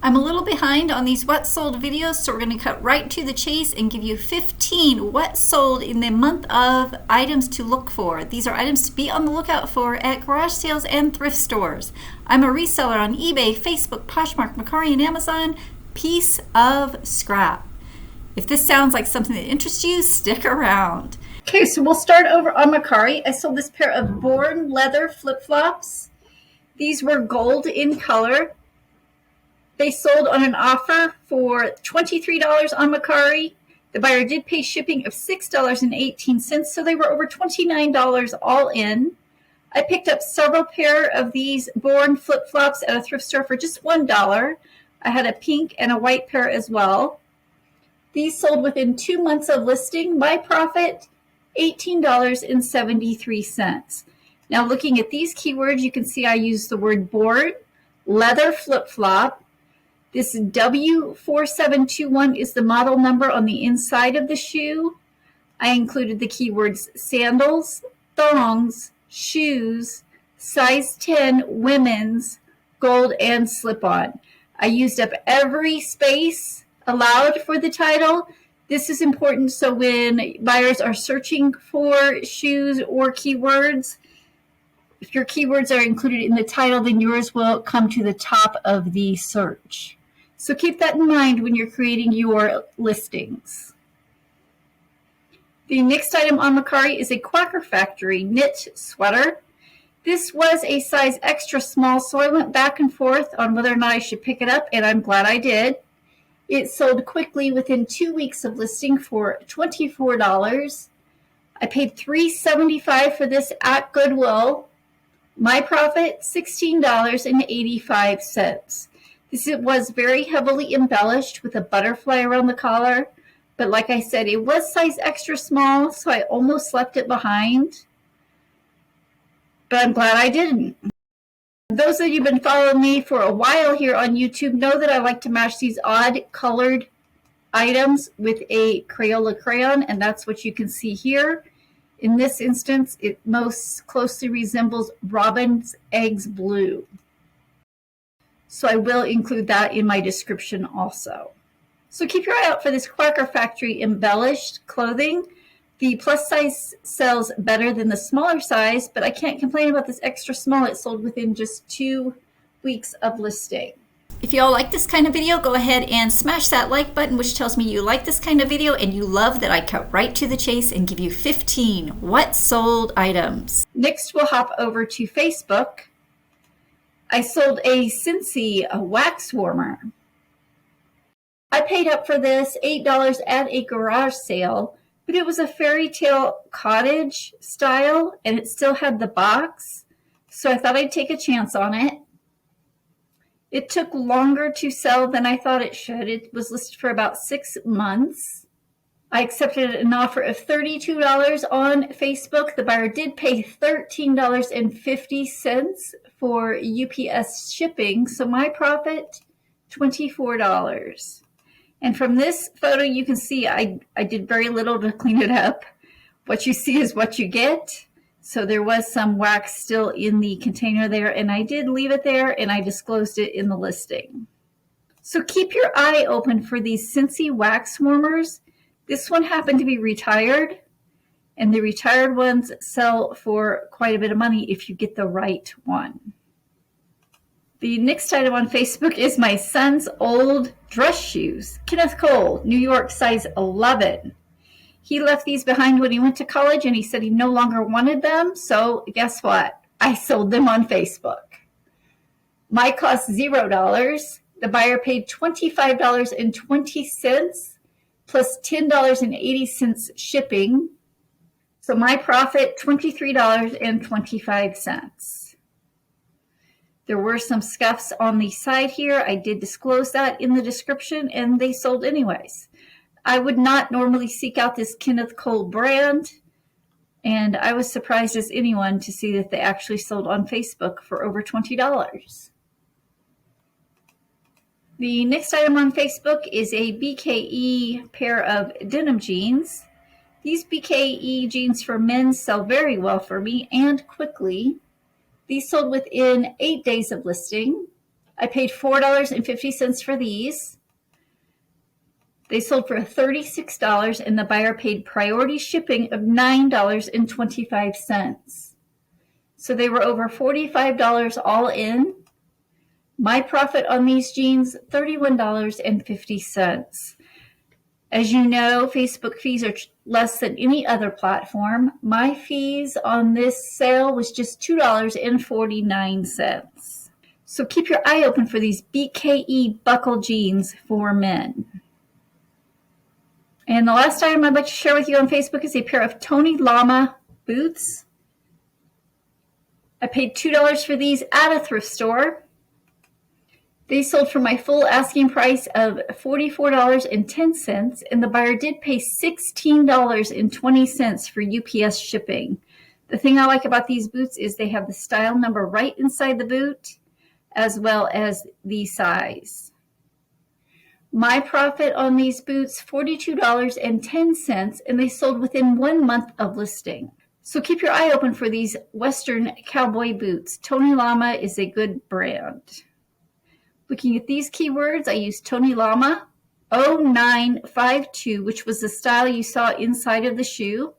I'm a little behind on these what sold videos, so we're going to cut right to the chase and give you 15 what sold in the month of items to look for. These are items to be on the lookout for at garage sales and thrift stores. I'm a reseller on eBay, Facebook, Poshmark, Mercari, and Amazon. Piece of scrap. If this sounds like something that interests you, stick around. Okay, so we'll start over on Mercari. I sold this pair of Born leather flip-flops. These were gold in color. They sold on an offer for $23 on Mercari. The buyer did pay shipping of $6.18, so they were over $29 all in. I picked up several pair of these Born flip-flops at a thrift store for just $1. I had a pink and a white pair as well. These sold within 2 months of listing. My profit, $18.73. Now looking at these keywords, you can see I used the word Born, leather flip-flop. This W4721 is the model number on the inside of the shoe. I included the keywords sandals, thongs, shoes, size 10 women's, gold, and slip-on. I used up every space allowed for the title. This is important so when buyers are searching for shoes or keywords, if your keywords are included in the title, then yours will come to the top of the search. So keep that in mind when you're creating your listings. The next item on Mercari is a Quackerfactory knit sweater. This was a size extra small, so I went back and forth on whether or not I should pick it up, and I'm glad I did. It sold quickly within 2 weeks of listing for $24. I paid $3.75 for this at Goodwill. My profit, $16.85. This was very heavily embellished with a butterfly around the collar, but like I said, it was size extra small, so I almost left it behind. But I'm glad I didn't. Those of you who've been following me for a while here on YouTube know that I like to match these odd colored items with a Crayola crayon, and that's what you can see here. In this instance, it most closely resembles Robin's Eggs Blue. So I will include that in my description also. So keep your eye out for this Quackerfactory embellished clothing. The plus size sells better than the smaller size, but I can't complain about this extra small. It sold within just 2 weeks of listing. If you all like this kind of video, go ahead and smash that like button, which tells me you like this kind of video and you love that I cut right to the chase and give you 15 what sold items. Next, we'll hop over to Facebook. I sold a Scentsy wax warmer. I paid up for this $8 at a garage sale, but it was a fairy tale cottage style and it still had the box, so I thought I'd take a chance on it. It took longer to sell than I thought it should. It was listed for about 6 months. I accepted an offer of $32 on Facebook. The buyer did pay $13.50 for UPS shipping, so my profit, $24. And from this photo, you can see I did very little to clean it up. What you see is what you get. So there was some wax still in the container there, and I did leave it there, and I disclosed it in the listing. So keep your eye open for these Scentsy wax warmers. This one happened to be retired, and the retired ones sell for quite a bit of money if you get the right one. The next item on Facebook is my son's old dress shoes. Kenneth Cole, New York, size 11. He left these behind when he went to college, and he said he no longer wanted them, so guess what? I sold them on Facebook. My cost $0. The buyer paid $25.20 plus $10.80 shipping. So my profit, $23.25. There were some scuffs on the side here. I did disclose that in the description, and they sold anyways. I would not normally seek out this Kenneth Cole brand, and I was surprised as anyone to see that they actually sold on Facebook for over $20. The next item on Facebook is a BKE pair of denim jeans. These BKE jeans for men sell very well for me and quickly. These sold within 8 days of listing. I paid $4.50 for these. They sold for $36 and the buyer paid priority shipping of $9.25. So they were over $45 all in. My profit on these jeans, $31.50. As you know, Facebook fees are less than any other platform. My fees on this sale was just $2.49. So keep your eye open for these BKE buckle jeans for men. And the last item I'd like to share with you on Facebook is a pair of Tony Lama boots. I paid $2 for these at a thrift store. They sold for my full asking price of $44.10, and the buyer did pay $16.20 for UPS shipping. The thing I like about these boots is they have the style number right inside the boot, as well as the size. My profit on these boots, $42.10, and they sold within 1 month of listing. So keep your eye open for these Western cowboy boots. Tony Lama is a good brand. Looking at these keywords, I used Tony Lama 0952, which was the style you saw inside of the shoe.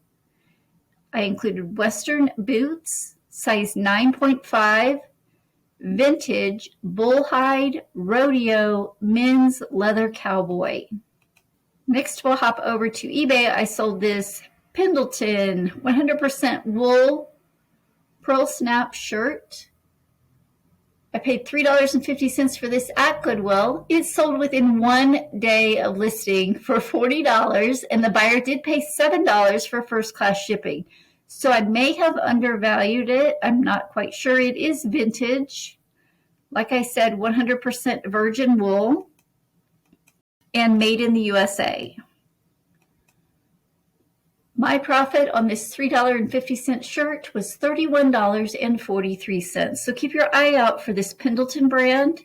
I included Western boots, size 9.5, vintage, bullhide, rodeo, men's leather cowboy. Next, we'll hop over to eBay. I sold this Pendleton 100% wool pearl snap shirt. I paid $3.50 for this at Goodwill. It sold within 1 day of listing for $40, and the buyer did pay $7 for first-class shipping. So I may have undervalued it. I'm not quite sure. It is vintage. Like I said, 100% virgin wool and made in the USA. My profit on this $3.50 shirt was $31.43. So keep your eye out for this Pendleton brand,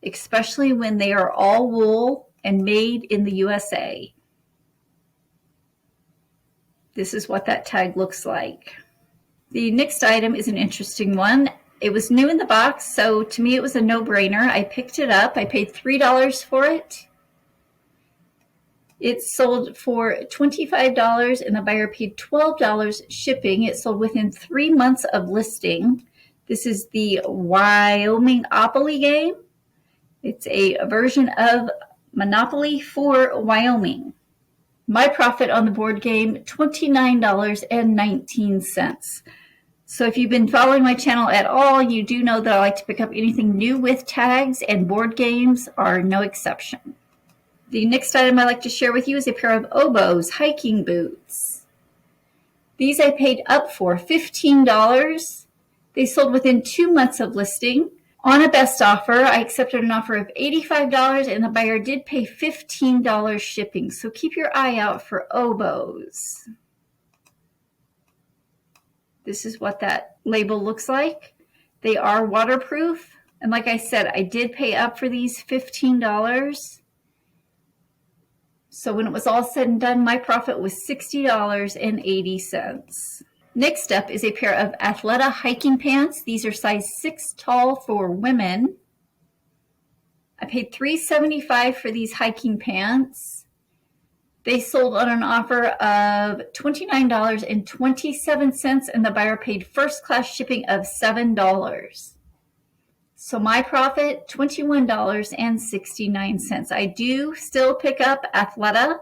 especially when they are all wool and made in the USA. This is what that tag looks like. The next item is an interesting one. It was new in the box, so to me it was a no-brainer. I picked it up. I paid $3 for it. It sold for $25 and the buyer paid $12 shipping. It sold within 3 months of listing. This is the Wyoming-opoly game. It's a version of Monopoly for Wyoming. My profit on the board game, $29.19. So if you've been following my channel at all, you do know that I like to pick up anything new with tags, and board games are no exception. The next item I'd like to share with you is a pair of Oboz hiking boots. These I paid up for $15. They sold within 2 months of listing. On a best offer, I accepted an offer of $85 and the buyer did pay $15 shipping. So keep your eye out for Oboz. This is what that label looks like. They are waterproof. And like I said, I did pay up for these $15. So when it was all said and done, my profit was $60.80. Next up is a pair of Athleta hiking pants. These are size 6 tall for women. I paid $3.75 for these hiking pants. They sold on an offer of $29.27 and the buyer paid first class shipping of $7. So my profit, $21.69. I do still pick up Athleta,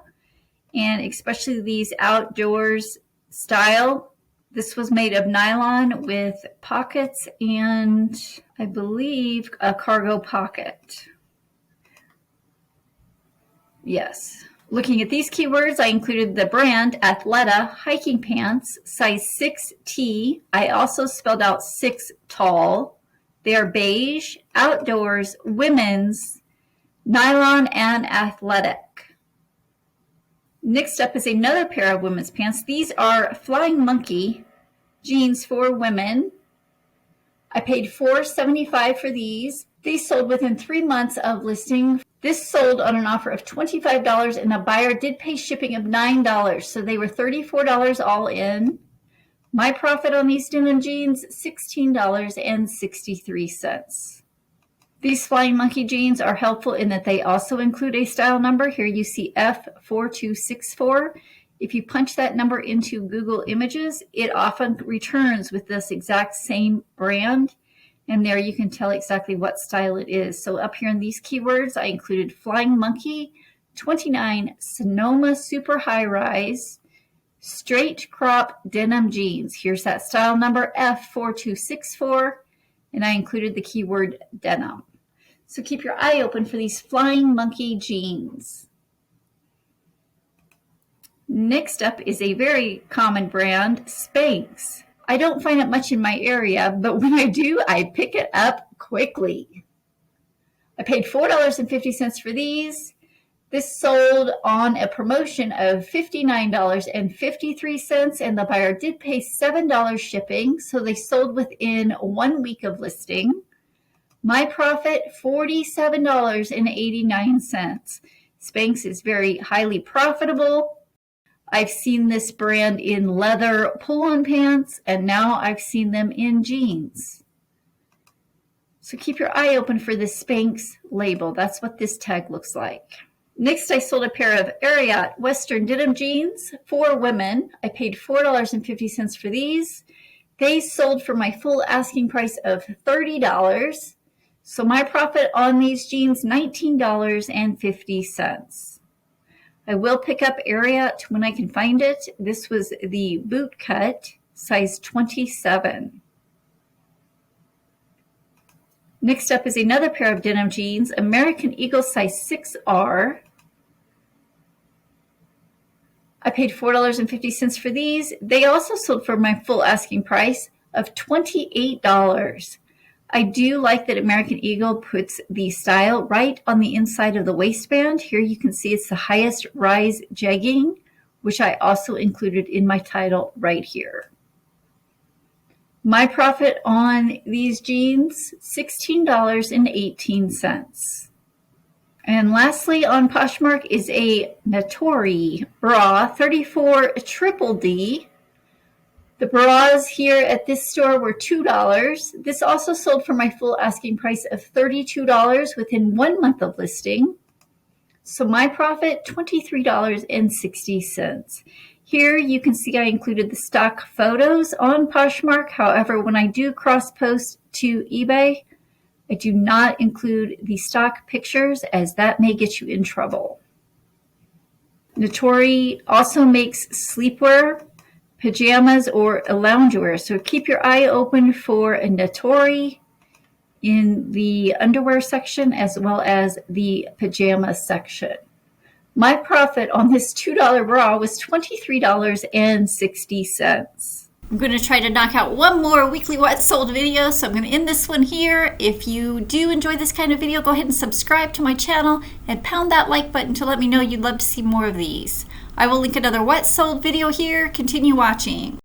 and especially these outdoors style. This was made of nylon with pockets and I believe a cargo pocket. Yes. Looking at these keywords, I included the brand Athleta hiking pants, size 6T. I also spelled out 6 tall. They are beige, outdoors, women's, nylon, and athletic. Next up is another pair of women's pants. These are Flying Monkey jeans for women. I paid $4.75 for these. These sold within 3 months of listing. This sold on an offer of $25 and the buyer did pay shipping of $9. So they were $34 all in. My profit on these denim jeans, $16.63. These Flying Monkey jeans are helpful in that they also include a style number. Here you see F4264. If you punch that number into Google Images, it often returns with this exact same brand. And there you can tell exactly what style it is. So up here in these keywords, I included Flying Monkey 29 Sonoma Super High Rise Straight Crop Denim Jeans. Here's that style number F4264. And I included the keyword denim. So keep your eye open for these Flying Monkey jeans. Next up is a very common brand, Spanx. I don't find it much in my area, but when I do, I pick it up quickly. I paid $4.50 for these. This sold on a promotion of $59.53, and the buyer did pay $7 shipping, so they sold within 1 week of listing. My profit, $47.89. Spanx is very highly profitable. I've seen this brand in leather pull-on pants, and now I've seen them in jeans. So keep your eye open for this Spanx label. That's what this tag looks like. Next, I sold a pair of Ariat Western denim jeans for women. I paid $4.50 for these. They sold for my full asking price of $30. So my profit on these jeans, $19.50. I will pick up Ariat when I can find it. This was the boot cut, size 27. Next up is another pair of denim jeans, American Eagle size 6R. I paid $4.50 for these. They also sold for my full asking price of $28. I do like that American Eagle puts the style right on the inside of the waistband. Here you can see it's the highest rise jegging, which I also included in my title right here. My profit on these jeans, $16.18. And lastly on Poshmark is a Natori bra, 34 Triple D. The bras here at this store were $2. This also sold for my full asking price of $32 within 1 month of listing. So my profit, $23.60. Here you can see I included the stock photos on Poshmark. However, when I do cross-post to eBay, I do not include the stock pictures as that may get you in trouble. Natori also makes sleepwear, pajamas, or a loungewear. So keep your eye open for a Natori in the underwear section as well as the pajama section. My profit on this $2 bra was $23.60. I'm going to try to knock out one more weekly what sold video, so I'm going to end this one here. If you do enjoy this kind of video, go ahead and subscribe to my channel and pound that like button to let me know you'd love to see more of these. I will link another what sold video here. Continue watching.